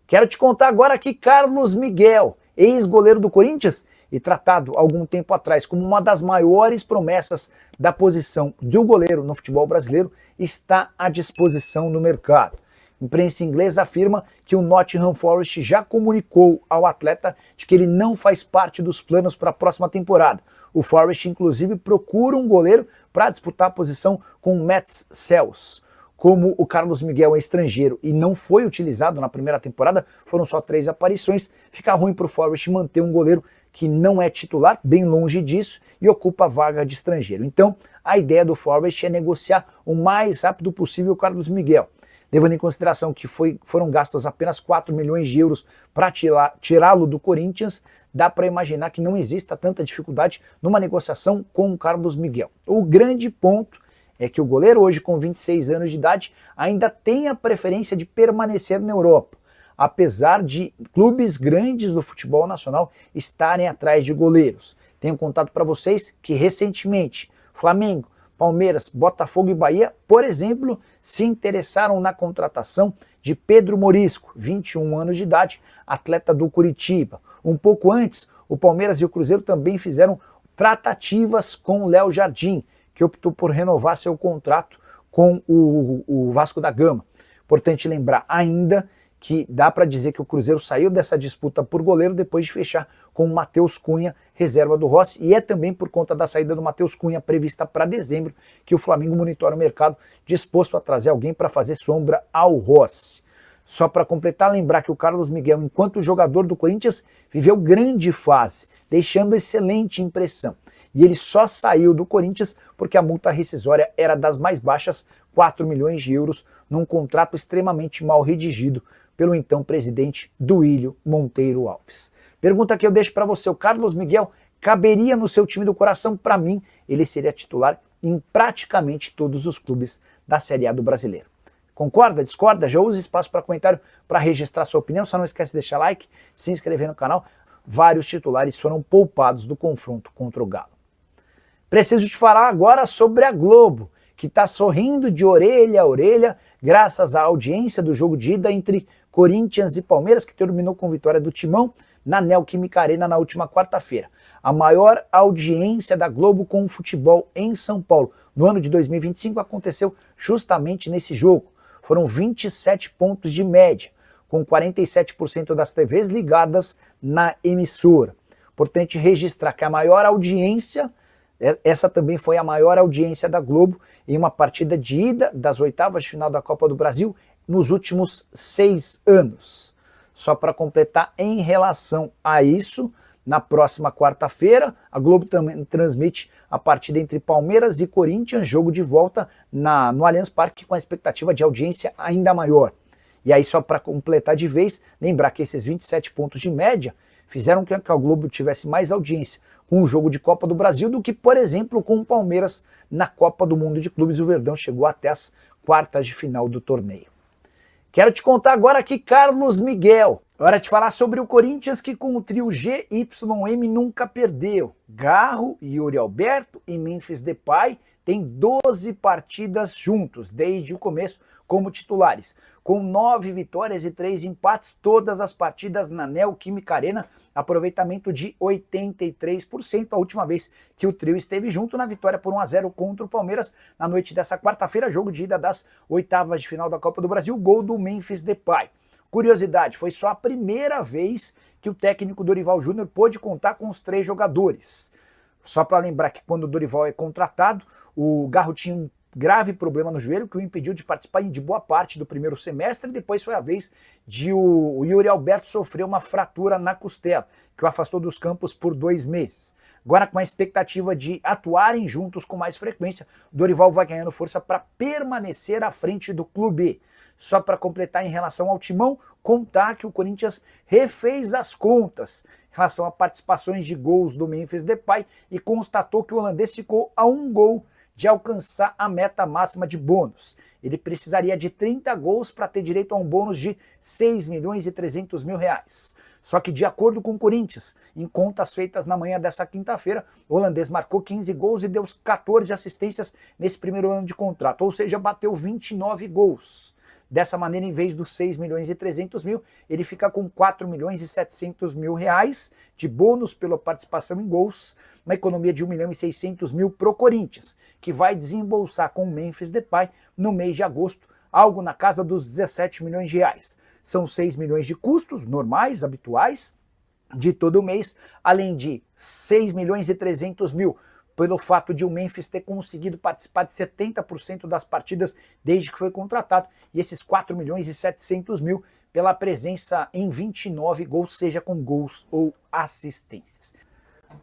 Quero te contar agora que Carlos Miguel, ex-goleiro do Corinthians e tratado algum tempo atrás como uma das maiores promessas da posição do goleiro no futebol brasileiro, está à disposição no mercado. A imprensa inglesa afirma que o Nottingham Forest já comunicou ao atleta de que ele não faz parte dos planos para a próxima temporada. O Forest, inclusive, procura um goleiro para disputar a posição com o Mats Cels. Como o Carlos Miguel é estrangeiro e não foi utilizado na primeira temporada, foram só 3 aparições, fica ruim para o Forest manter um goleiro que não é titular, bem longe disso, e ocupa a vaga de estrangeiro. Então, a ideia do Forest é negociar o mais rápido possível o Carlos Miguel. Levando em consideração que foram gastos apenas 4 milhões de euros para tirá-lo do Corinthians, dá para imaginar que não exista tanta dificuldade numa negociação com o Carlos Miguel. O grande ponto é que o goleiro hoje com 26 anos de idade ainda tem a preferência de permanecer na Europa, apesar de clubes grandes do futebol nacional estarem atrás de goleiros. Tenho contado para vocês que recentemente Flamengo, Palmeiras, Botafogo e Bahia, por exemplo, se interessaram na contratação de Pedro Morisco, 21 anos de idade, atleta do Curitiba. Um pouco antes, o Palmeiras e o Cruzeiro também fizeram tratativas com o Léo Jardim, que optou por renovar seu contrato com o Vasco da Gama. Importante lembrar ainda que dá para dizer que o Cruzeiro saiu dessa disputa por goleiro depois de fechar com o Matheus Cunha, reserva do Rossi, e é também por conta da saída do Matheus Cunha prevista para dezembro que o Flamengo monitora o mercado disposto a trazer alguém para fazer sombra ao Rossi. Só para completar, lembrar que o Carlos Miguel, enquanto jogador do Corinthians, viveu grande fase, deixando excelente impressão. E ele só saiu do Corinthians porque a multa rescisória era das mais baixas, 4 milhões de euros, num contrato extremamente mal redigido pelo então presidente Duílio Monteiro Alves. Pergunta que eu deixo para você, o Carlos Miguel caberia no seu time do coração? Para mim, ele seria titular em praticamente todos os clubes da Série A do Brasileiro. Concorda? Discorda? Já usa espaço para comentário para registrar sua opinião, só não esquece de deixar like, se inscrever no canal. Vários titulares foram poupados do confronto contra o Galo. Preciso te falar agora sobre a Globo, que está sorrindo de orelha a orelha graças à audiência do jogo de ida entre Corinthians e Palmeiras, que terminou com vitória do Timão na Neoquímica Arena na última quarta-feira. A maior audiência da Globo com o futebol em São Paulo no ano de 2025 aconteceu justamente nesse jogo. Foram 27 pontos de média, com 47% das TVs ligadas na emissora. Importante registrar que a maior audiência, essa também foi a maior audiência da Globo em uma partida de ida das oitavas de final da Copa do Brasil nos últimos 6 anos. Só para completar, em relação a isso, na próxima quarta-feira, a Globo também transmite a partida entre Palmeiras e Corinthians, jogo de volta no Allianz Parque, com a expectativa de audiência ainda maior. E aí, só para completar de vez, lembrar que esses 27 pontos de média fizeram que a Globo tivesse mais audiência com o jogo de Copa do Brasil do que, por exemplo, com o Palmeiras na Copa do Mundo de Clubes. O Verdão chegou até as quartas de final do torneio. Quero te contar agora que Carlos Miguel. Hora de falar sobre o Corinthians, que com o trio GYM nunca perdeu. Garro, Yuri Alberto e Memphis Depay têm 12 partidas juntos, desde o começo, como titulares. Com 9 vitórias e 3 empates, todas as partidas na Neoquímica Arena, aproveitamento de 83%, a última vez que o trio esteve junto na vitória por 1-0 contra o Palmeiras, na noite dessa quarta-feira, jogo de ida das oitavas de final da Copa do Brasil, gol do Memphis Depay. Curiosidade, foi só a primeira vez que o técnico Dorival Júnior pôde contar com os 3 jogadores. Só para lembrar que quando o Dorival é contratado, o Garro tinha um grave problema no joelho que o impediu de participar de boa parte do primeiro semestre, e depois foi a vez de o Yuri Alberto sofrer uma fratura na costela, que o afastou dos campos por 2 meses. Agora, com a expectativa de atuarem juntos com mais frequência, Dorival vai ganhando força para permanecer à frente do clube. Só para completar em relação ao Timão, contar que o Corinthians refez as contas em relação a participações de gols do Memphis Depay e constatou que o holandês ficou a 1 gol de alcançar a meta máxima de bônus. Ele precisaria de 30 gols para ter direito a um bônus de 6.300.000 reais. Só que, de acordo com o Corinthians, em contas feitas na manhã dessa quinta-feira, o holandês marcou 15 gols e deu 14 assistências nesse primeiro ano de contrato, ou seja, bateu 29 gols. Dessa maneira, em vez dos 6 milhões e 300 mil, ele fica com 4 milhões e 700 mil reais de bônus pela participação em gols, uma economia de 1 milhão e 600 mil pro Corinthians, que vai desembolsar com o Memphis Depay no mês de agosto, algo na casa dos 17 milhões de reais. São 6 milhões de custos normais, habituais, de todo o mês, além de 6 milhões e 300 mil pelo fato de o Memphis ter conseguido participar de 70% das partidas desde que foi contratado, e esses 4 milhões e 700 mil pela presença em 29 gols, seja com gols ou assistências.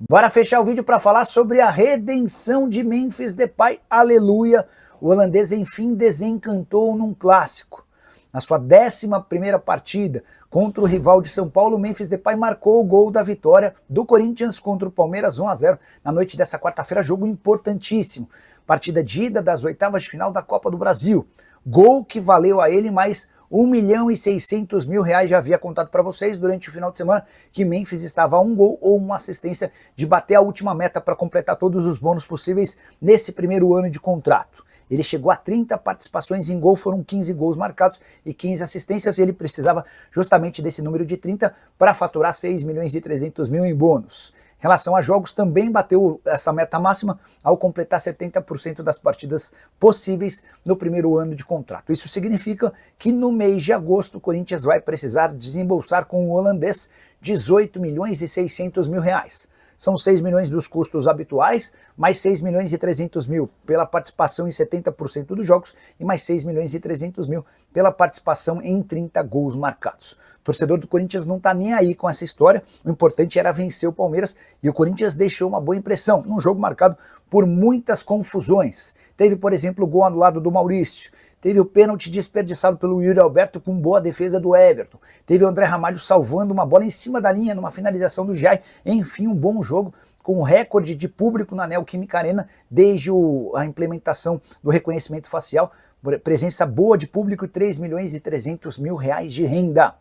Bora fechar o vídeo para falar sobre a redenção de Memphis Depay, aleluia, o holandês enfim desencantou num clássico. Na sua 11ª partida contra o rival de São Paulo, Memphis Depay marcou o gol da vitória do Corinthians contra o Palmeiras 1-0 na noite dessa quarta-feira, jogo importantíssimo. Partida de ida das oitavas de final da Copa do Brasil. Gol que valeu a ele mais 1 milhão e 600 mil reais. Já havia contado para vocês durante o final de semana que Memphis estava a um gol ou uma assistência de bater a última meta para completar todos os bônus possíveis nesse primeiro ano de contrato. Ele chegou a 30 participações em gol, foram 15 gols marcados e 15 assistências, e ele precisava justamente desse número de 30 para faturar 6 milhões e 300 mil em bônus. Em relação a jogos, também bateu essa meta máxima ao completar 70% das partidas possíveis no primeiro ano de contrato. Isso significa que no mês de agosto o Corinthians vai precisar desembolsar com o holandês 18 milhões e 600 mil reais. São 6 milhões dos custos habituais, mais 6 milhões e 300 mil pela participação em 70% dos jogos e mais 6 milhões e 300 mil pela participação em 30 gols marcados. O torcedor do Corinthians não está nem aí com essa história, o importante era vencer o Palmeiras, e o Corinthians deixou uma boa impressão num jogo marcado por muitas confusões. Teve, por exemplo, o gol anulado do Maurício. Teve o pênalti desperdiçado pelo Yuri Alberto com boa defesa do Everton. Teve o André Ramalho salvando uma bola em cima da linha numa finalização do Giai. Enfim, um bom jogo com um recorde de público na Neoquímica Arena desde a implementação do reconhecimento facial. Presença boa de público e 3 milhões e 300 mil reais de renda.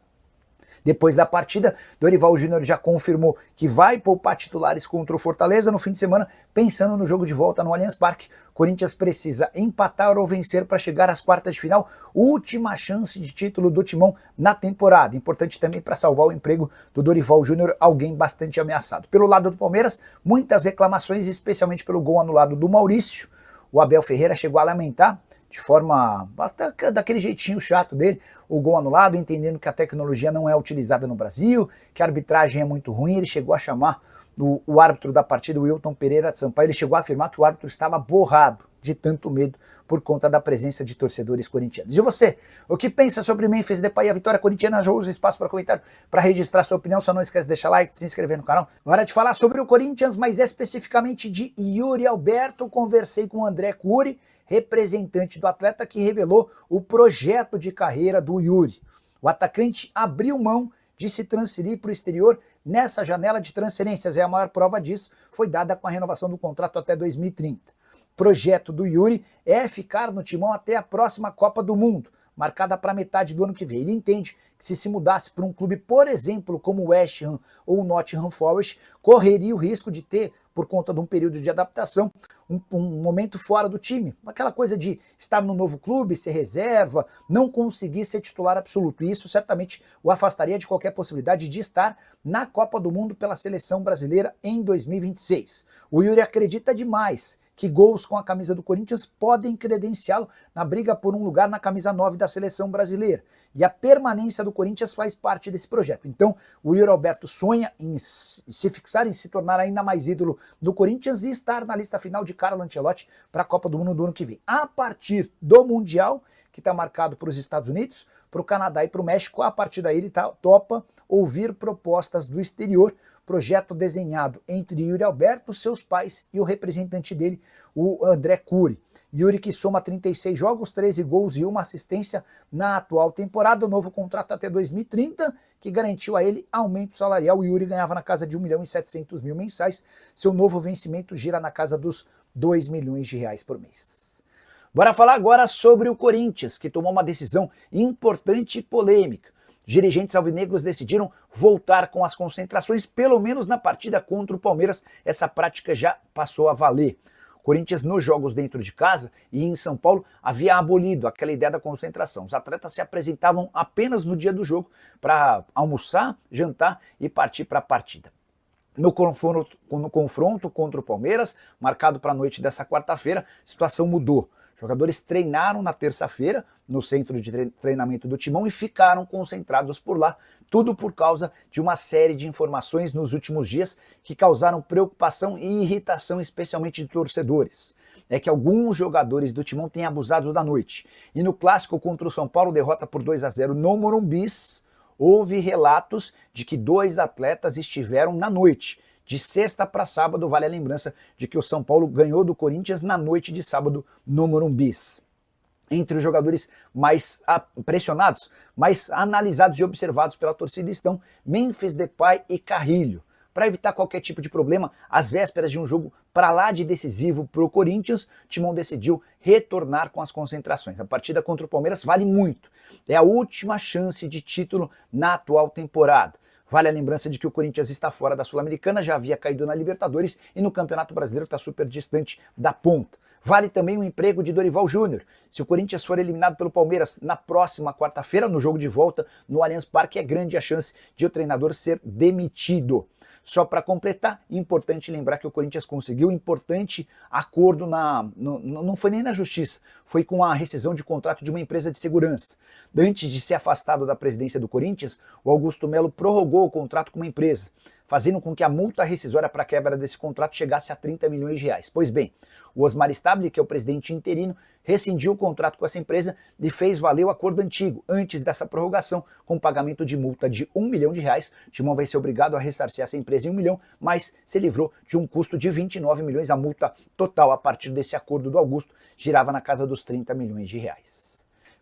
Depois da partida, Dorival Júnior já confirmou que vai poupar titulares contra o Fortaleza no fim de semana, pensando no jogo de volta no Allianz Parque. Corinthians precisa empatar ou vencer para chegar às quartas de final, última chance de título do Timão na temporada. Importante também para salvar o emprego do Dorival Júnior, alguém bastante ameaçado. Pelo lado do Palmeiras, muitas reclamações, especialmente pelo gol anulado do Maurício. O Abel Ferreira chegou a lamentar, de forma até daquele jeitinho chato dele, o gol anulado, entendendo que a tecnologia não é utilizada no Brasil, que a arbitragem é muito ruim. Ele chegou a chamar o árbitro da partida, o Wilton Pereira de Sampaio, ele chegou a afirmar que o árbitro estava borrado de tanto medo por conta da presença de torcedores corintianos. E você, o que pensa sobre Memphis Depay e a vitória corintiana? Já usa espaço para comentário, para registrar sua opinião. Só não esquece de deixar like, de se inscrever no canal. Hora de falar sobre o Corinthians, mas especificamente de Yuri Alberto. Conversei com o André Cury, representante do atleta, que revelou o projeto de carreira do Yuri. O atacante abriu mão de se transferir para o exterior nessa janela de transferências, e a maior prova disso foi dada com a renovação do contrato até 2030. O projeto do Yuri é ficar no Timão até a próxima Copa do Mundo, marcada para metade do ano que vem. Ele entende que se mudasse para um clube, por exemplo, como o West Ham ou o Nottingham Forest, correria o risco de ter, por conta de um período de adaptação, um momento fora do time. Aquela coisa de estar no novo clube, ser reserva, não conseguir ser titular absoluto. E isso certamente o afastaria de qualquer possibilidade de estar na Copa do Mundo pela seleção brasileira em 2026. O Yuri acredita demais que gols com a camisa do Corinthians podem credenciá-lo na briga por um lugar na camisa 9 da seleção brasileira. E a permanência do Corinthians faz parte desse projeto. Então, o Yuri Alberto sonha em se fixar, em se tornar ainda mais ídolo do Corinthians e estar na lista final de Carlo Ancelotti para a Copa do Mundo do ano que vem. A partir do Mundial, que está marcado para os Estados Unidos, para o Canadá e para o México, a partir daí ele topa ouvir propostas do exterior, projeto desenhado entre Yuri Alberto, seus pais e o representante dele, o André Cury. Yuri, que soma 36 jogos, 13 gols e uma assistência na atual temporada, o novo contrato até 2030, que garantiu a ele aumento salarial. O Yuri ganhava na casa de 1 milhão e 700 mil mensais, seu novo vencimento gira na casa dos 2 milhões de reais por mês. Bora falar agora sobre o Corinthians, que tomou uma decisão importante e polêmica. Os dirigentes alvinegros decidiram voltar com as concentrações, pelo menos na partida contra o Palmeiras. Essa prática já passou a valer. Corinthians, nos jogos dentro de casa e em São Paulo, havia abolido aquela ideia da concentração. Os atletas se apresentavam apenas no dia do jogo para almoçar, jantar e partir para a partida. No confronto contra o Palmeiras, marcado para a noite dessa quarta-feira, a situação mudou. Jogadores treinaram na terça-feira no centro de treinamento do Timão e ficaram concentrados por lá, tudo por causa de uma série de informações nos últimos dias que causaram preocupação e irritação, especialmente de torcedores. É que alguns jogadores do Timão têm abusado da noite. E no clássico contra o São Paulo, derrota por 2-0 no Morumbi, houve relatos de que 2 atletas estiveram na noite. De sexta para sábado, vale a lembrança de que o São Paulo ganhou do Corinthians na noite de sábado no Morumbi. Entre os jogadores mais pressionados, mais analisados e observados pela torcida estão Memphis Depay e Carrilho. Para evitar qualquer tipo de problema, às vésperas de um jogo para lá de decisivo para o Corinthians, Timão decidiu retornar com as concentrações. A partida contra o Palmeiras vale muito. É a última chance de título na atual temporada. Vale a lembrança de que o Corinthians está fora da Sul-Americana, já havia caído na Libertadores e no Campeonato Brasileiro está super distante da ponta. Vale também o emprego de Dorival Júnior. Se o Corinthians for eliminado pelo Palmeiras na próxima quarta-feira, no jogo de volta no Allianz Parque, é grande a chance de o treinador ser demitido. Só para completar, importante lembrar que o Corinthians conseguiu um importante acordo, não foi nem na justiça, foi com a rescisão de contrato de uma empresa de segurança. Antes de ser afastado da presidência do Corinthians, o Augusto Melo prorrogou o contrato com uma empresa, fazendo com que a multa rescisória para a quebra desse contrato chegasse a 30 milhões de reais. Pois bem, o Osmar Stabile, que é o presidente interino, rescindiu o contrato com essa empresa e fez valer o acordo antigo, antes dessa prorrogação, com pagamento de multa de R$1 milhão. O Timão vai ser obrigado a ressarcir essa empresa em R$1 milhão, mas se livrou de um custo de 29 milhões. A multa total, a partir desse acordo do Augusto, girava na casa dos 30 milhões de reais.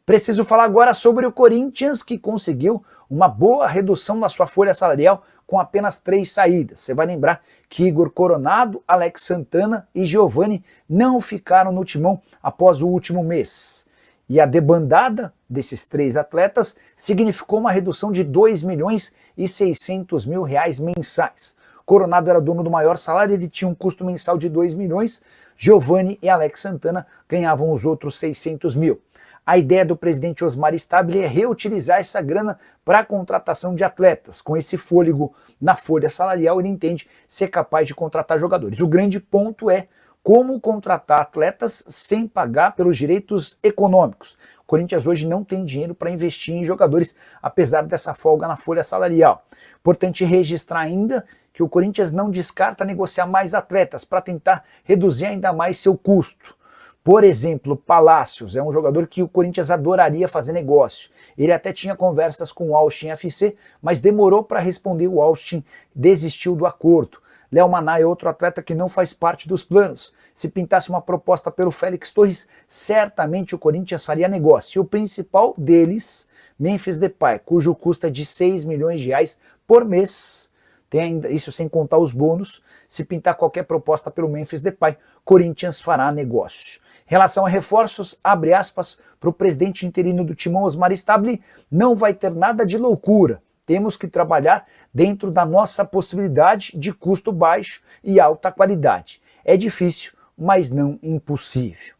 Preciso falar agora sobre o Corinthians, que conseguiu uma boa redução na sua folha salarial com apenas 3 saídas. Você vai lembrar que Igor Coronado, Alex Santana e Giovani não ficaram no Timão após o último mês. E a debandada desses 3 atletas significou uma redução de R$2.600.000 mensais. Coronado era dono do maior salário, ele tinha um custo mensal de 2 milhões. Giovani e Alex Santana ganhavam os outros 600 mil. A ideia do presidente Osmar Stabile é reutilizar essa grana para a contratação de atletas. Com esse fôlego na folha salarial, ele entende ser capaz de contratar jogadores. O grande ponto é como contratar atletas sem pagar pelos direitos econômicos. O Corinthians hoje não tem dinheiro para investir em jogadores, apesar dessa folga na folha salarial. Importante registrar ainda que o Corinthians não descarta negociar mais atletas para tentar reduzir ainda mais seu custo. Por exemplo, Palácios é um jogador que o Corinthians adoraria fazer negócio. Ele até tinha conversas com o Austin FC, mas demorou para responder. O Austin desistiu do acordo. Léo Maná é outro atleta que não faz parte dos planos. Se pintasse uma proposta pelo Félix Torres, certamente o Corinthians faria negócio. E o principal deles, Memphis Depay, cujo custo é de 6 milhões de reais por mês. Tem ainda, isso sem contar os bônus. Se pintar qualquer proposta pelo Memphis Depay, Corinthians fará negócio. Em relação a reforços, abre aspas, para o presidente interino do Timão, Osmar Stabile, não vai ter nada de loucura. Temos que trabalhar dentro da nossa possibilidade de custo baixo e alta qualidade. É difícil, mas não impossível.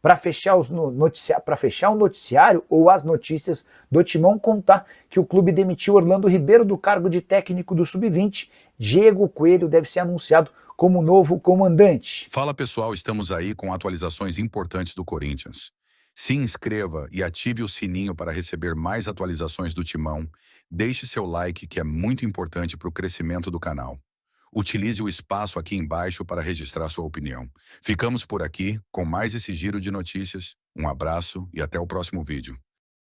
Para fechar o noticiário ou as notícias do Timão, contar que o clube demitiu Orlando Ribeiro do cargo de técnico do Sub-20. Diego Coelho deve ser anunciado como novo comandante. Fala pessoal, estamos aí com atualizações importantes do Corinthians. Se inscreva e ative o sininho para receber mais atualizações do Timão. Deixe seu like, que é muito importante para o crescimento do canal. Utilize o espaço aqui embaixo para registrar sua opinião. Ficamos por aqui com mais esse giro de notícias. Um abraço e até o próximo vídeo.